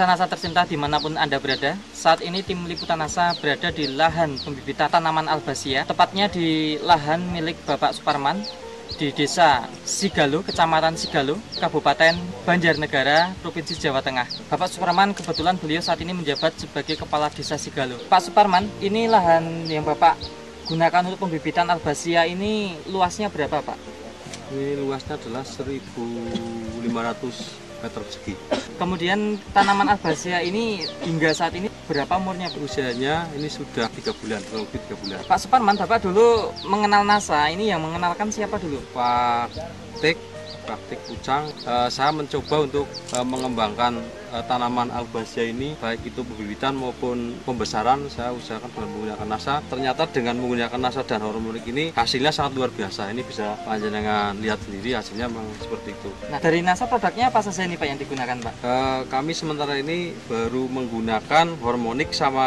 Pemirsa NASA tercinta dimanapun Anda berada, saat ini tim liputan NASA berada di lahan pembibitan tanaman Albazia, tepatnya di lahan milik Bapak Suparman di Desa Sigalo, Kecamatan Sigalo, Kabupaten Banjarnegara, Provinsi Jawa Tengah. Bapak Suparman kebetulan beliau saat ini menjabat sebagai Kepala Desa Sigalo. Pak Suparman, ini lahan yang Bapak gunakan untuk pembibitan Albazia ini luasnya berapa, Pak? Ini luasnya adalah 1.500 meter persegi. Kemudian tanaman Albazia ini hingga saat ini berapa umurnya? Usianya ini sudah 3 bulan, kurang lebih 3 bulan. Pak Suparman, Bapak dulu mengenal NASA, ini yang mengenalkan siapa dulu? Praktik Pucang, saya mencoba untuk mengembangkan tanaman Albazia ini, baik itu pembibitan maupun pembesaran, saya usahakan dengan menggunakan NASA. Ternyata dengan menggunakan NASA dan hormonik ini hasilnya sangat luar biasa. Ini bisa panjenengan lihat sendiri, hasilnya memang seperti itu. Nah, dari NASA produknya apa saja ini Pak yang digunakan, Pak? Kami sementara ini baru menggunakan hormonik sama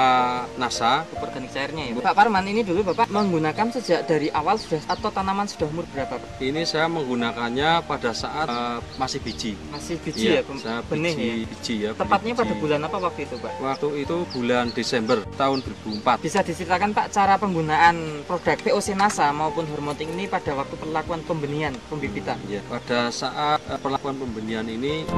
NASA. Organik cairnya ya, Pak Parman. Ini dulu Bapak menggunakan sejak dari awal sudah atau tanaman sudah umur berapa, Pak? Ini saya menggunakannya pada saat masih biji. Masih biji ya, saya benih biji ya. Tepatnya biji. Pada bulan apa waktu itu, Pak? Waktu itu bulan Desember tahun 2004. Bisa diceritakan Pak cara penggunaan produk POC NASA maupun hormonik ini pada waktu perlakuan pembenihan, pembibitan? Ya, pada saat perlakuan pembenihan ini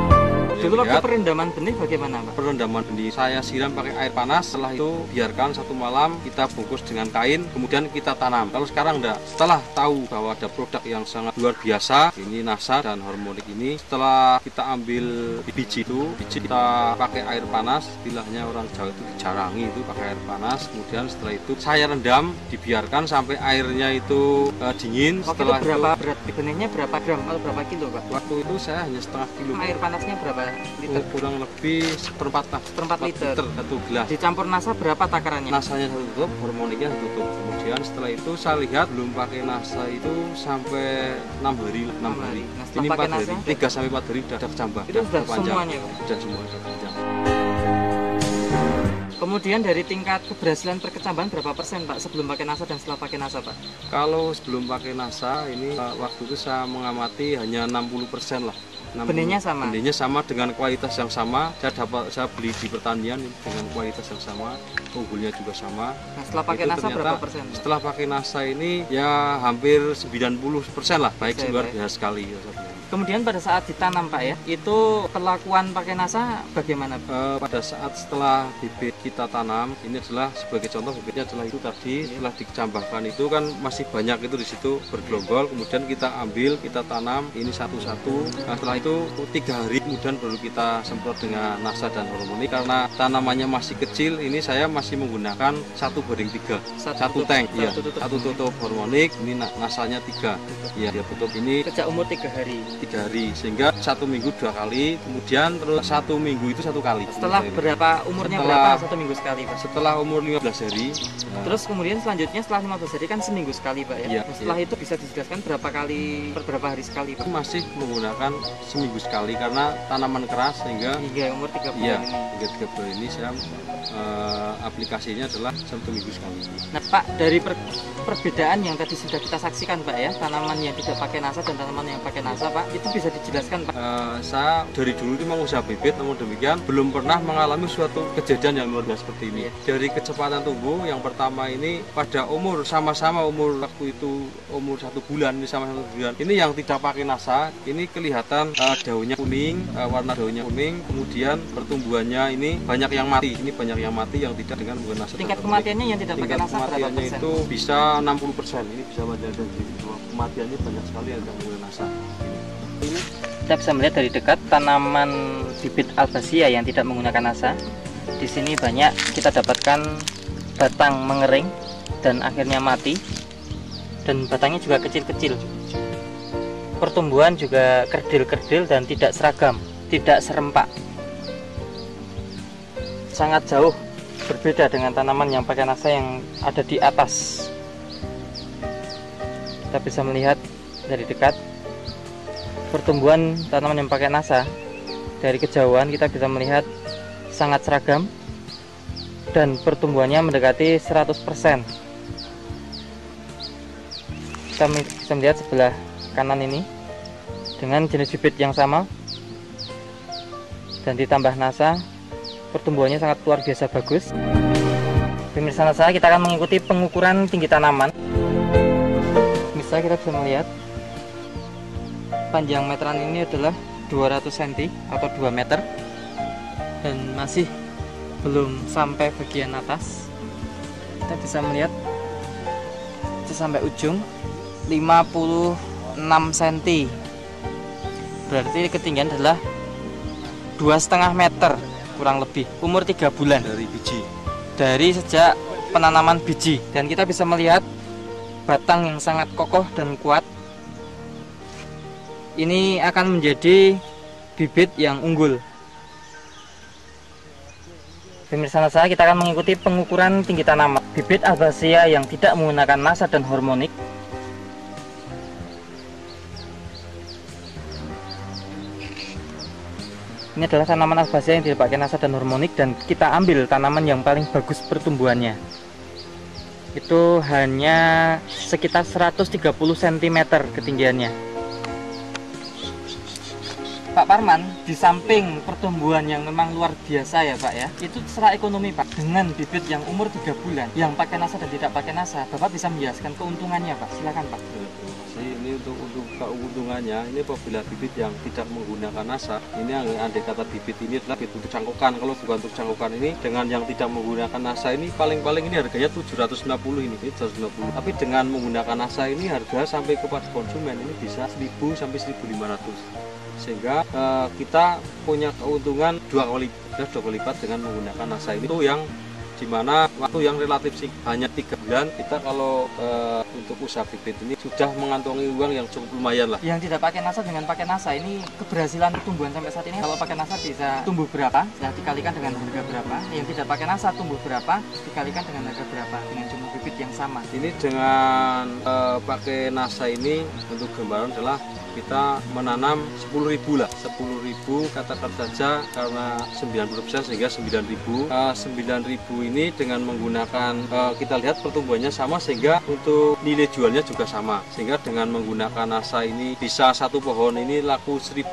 dulu waktu perendaman benih bagaimana, Pak? Perendaman benih saya siram pakai air panas, setelah itu biarkan 1 malam, kita bungkus dengan kain, kemudian kita tanam. Kalau sekarang enggak, setelah tahu bahwa ada produk yang sangat luar biasa, ini NASA dan hormonik ini, setelah kita ambil biji kita pakai air panas, istilahnya orang Jawa itu dijarangi itu pakai air panas, kemudian setelah itu saya rendam, dibiarkan sampai airnya itu dingin. Setelah itu berapa berat benihnya, berapa gram atau berapa kilo, Pak? Waktu itu saya hanya setengah kilo. Air panasnya berapa liter? Kurang lebih seperempat liter 1 gelas. Dicampur NASA berapa takarannya? NASA-nya 1 tutup, hormoniknya 1 tutup. Kemudian setelah itu saya lihat belum pakai NASA itu sampai 6 hari. Nah, ini 4 hari, 3 sampai 4 hari sudah kecambah. Itu sudah semuanya, Pak? Sudah semua sudah panjang. Kemudian dari tingkat keberhasilan perkecambahan berapa persen, Pak, sebelum pakai NASA dan setelah pakai NASA, Pak? Kalau sebelum pakai NASA ini waktu itu saya mengamati hanya 60% lah. Benihnya sama? Benihnya sama dengan kualitas yang sama. Saya beli di pertanian dengan kualitas yang sama, unggulnya juga sama. Nah, setelah pakai NASA berapa persen? Setelah pakai NASA ini ya hampir 90% lah, baik luar biasa sekali. Kemudian pada saat ditanam, Pak ya, itu perlakuan pakai NASA bagaimana, Pak? Pada saat setelah bibit kita tanam, ini adalah sebagai contoh bibitnya adalah itu tadi, setelah dicambahkan itu kan masih banyak itu di situ bergelombol, kemudian kita ambil, kita tanam ini satu-satu. Nah, setelah itu 3 hari kemudian baru kita semprot dengan NASA dan hormonik. Karena tanamannya masih kecil, ini saya masih menggunakan 1/3, satu tank, ya, satu tutup hormonik, ini NASA-nya 3, ya, dia tutup ini sejak umur 3 hari. 3 hari, sehingga 1 minggu 2 kali, kemudian terus 1 minggu itu 1 kali. Setelah berapa umurnya berapa 1 minggu sekali, Pak? Setelah umur 15 hari. Terus kemudian selanjutnya setelah 15 hari kan seminggu sekali, Pak ya? Ya, setelah itu bisa dijelaskan berapa hari sekali, Pak? Masih menggunakan seminggu sekali karena tanaman keras sehingga hingga umur 3 bulan ya, ini. Hingga 3 bulan ini saya aplikasinya adalah 1 minggu sekali. Nah, Pak, dari perbedaan yang tadi sudah kita saksikan, Pak ya, tanaman yang tidak pakai NASA dan tanaman yang pakai NASA, Pak, itu bisa dijelaskan, Pak? Saya dari dulu itu mau usaha bibit, namun demikian belum pernah mengalami suatu kejadian yang luar biasa seperti ini. Dari kecepatan tumbuh, yang pertama ini pada umur sama-sama umur waktu itu umur 1 bulan, ini sama 1 bulan. Ini yang tidak pakai NASA, ini kelihatan daunnya kuning, warna daunnya kuning, kemudian pertumbuhannya ini banyak yang mati. Ini banyak yang mati yang tidak dengan menggunakan NASA. Tingkat kematiannya yang tidak pakai NASA berapa kematiannya persen? itu bisa 60%. Ini bisa menjadi kematiannya banyak sekali yang tidak menggunakan NASA. Ini kita bisa melihat dari dekat tanaman bibit Albazia yang tidak menggunakan NASA. Di sini banyak kita dapatkan batang mengering dan akhirnya mati, dan batangnya juga kecil-kecil. Pertumbuhan juga kerdil-kerdil dan tidak seragam, tidak serempak. Sangat jauh berbeda dengan tanaman yang pakai NASA yang ada di atas. Kita bisa melihat dari dekat pertumbuhan tanaman yang pakai NASA. Dari kejauhan kita bisa melihat sangat seragam dan pertumbuhannya mendekati 100%. Kita bisa melihat sebelah kanan ini dengan jenis bibit yang sama dan ditambah NASA pertumbuhannya sangat luar biasa bagus. Pemirsa NASA, kita akan mengikuti pengukuran tinggi tanaman. Pemirsa, kita bisa melihat panjang meteran ini adalah 200 cm atau 2 meter, dan masih belum sampai bagian atas. Kita bisa melihat sampai ujung 56 cm, berarti ketinggian adalah 2,5 meter kurang lebih. Umur 3 bulan dari biji, dari sejak penanaman biji, dan kita bisa melihat batang yang sangat kokoh dan kuat. Ini akan menjadi bibit yang unggul. Pemirsa NASA, kita akan mengikuti pengukuran tinggi tanaman bibit Albacea yang tidak menggunakan NASA dan hormonik. Ini adalah tanaman Albacea yang tidak pakai NASA dan hormonik, dan kita ambil tanaman yang paling bagus pertumbuhannya. Itu hanya sekitar 130 cm ketinggiannya. Pak Parman, di samping pertumbuhan yang memang luar biasa ya Pak ya, itu secara ekonomi Pak, dengan bibit yang umur 3 bulan, yang pakai NASA dan tidak pakai NASA, Bapak bisa menjelaskan keuntungannya Pak, silakan Pak. Ini untuk keuntungannya, ini apabila bibit yang tidak menggunakan NASA, ini andai kata bibit ini adalah bibit untuk cangkokan. Kalau bukan untuk cangkokan ini, dengan yang tidak menggunakan NASA ini paling-paling ini harganya 750 ini 750. Tapi dengan menggunakan NASA ini harga sampai kepada konsumen ini bisa 1000 sampai 1500. Sehingga kita punya keuntungan dua kali lipat dengan menggunakan NASA ini. Itu yang dimana waktu yang relatif sih hanya 3 bulan, kita kalau untuk usaha bibit ini sudah mengantongi uang yang cukup lumayan lah. Yang tidak pakai NASA dengan pakai NASA ini keberhasilan pertumbuhan sampai saat ini, kalau pakai NASA bisa tumbuh berapa, ya dikalikan dengan harga berapa. Yang tidak pakai NASA tumbuh berapa, dikalikan dengan harga berapa, dengan jumlah bibit yang sama. Ini dengan pakai NASA ini, untuk gambaran adalah kita menanam 10.000 lah, 10.000 katakan saja, karena 90% sehingga 9.000. 9.000 ini dengan menggunakan kita lihat pertumbuhannya sama, sehingga untuk nilai jualnya juga sama. Sehingga dengan menggunakan NASA ini bisa satu pohon ini laku 1.500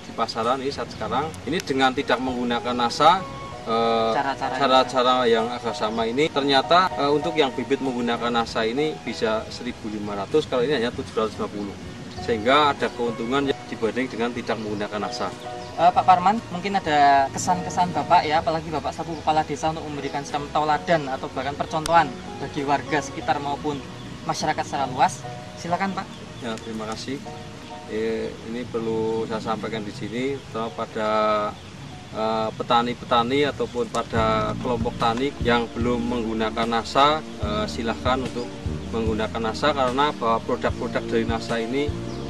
di pasaran ini saat sekarang. Ini dengan tidak menggunakan NASA, cara-cara yang agak sama ini, ternyata untuk yang bibit menggunakan NASA ini bisa 1.500, kalau ini hanya 750. Sehingga ada keuntungan yang dibanding dengan tidak menggunakan NASA. Pak Parman, mungkin ada kesan-kesan Bapak ya, apalagi Bapak selaku kepala desa, untuk memberikan semacam tauladan atau bahkan percontohan bagi warga sekitar maupun masyarakat secara luas. Silakan Pak. Ya, terima kasih. Ini perlu saya sampaikan di sini, terutama pada petani-petani ataupun pada kelompok tani yang belum menggunakan NASA, silahkan untuk menggunakan NASA, karena bahwa produk-produk dari NASA ini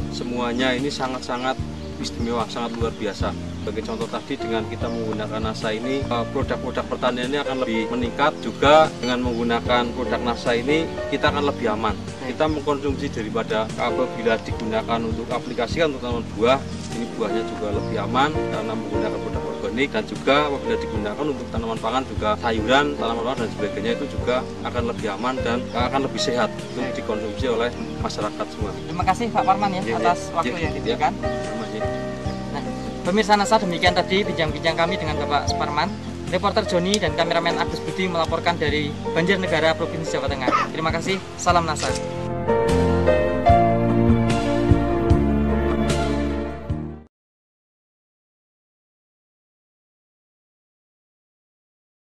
semuanya ini sangat-sangat istimewa, sangat luar biasa. Sebagai contoh tadi, dengan kita menggunakan NASA ini, produk-produk pertanian ini akan lebih meningkat. Juga dengan menggunakan produk NASA ini, kita akan lebih aman. Kita mengkonsumsi daripada apabila digunakan untuk aplikasikan untuk tanaman buah, ini buahnya juga lebih aman karena menggunakan produk organik. Dan juga apabila digunakan untuk tanaman pangan, juga sayuran, tanaman pangan dan sebagainya, itu juga akan lebih aman dan akan lebih sehat untuk dikonsumsi oleh masyarakat semua. Terima kasih Pak Parman ya, atas waktu yang diberikan. Nah, pemirsa NASA, demikian tadi bincang-bincang kami dengan Bapak Suparman. Reporter Joni dan kameramen Agus Budi melaporkan dari Banjarnegara, Provinsi Jawa Tengah. Terima kasih, salam NASA.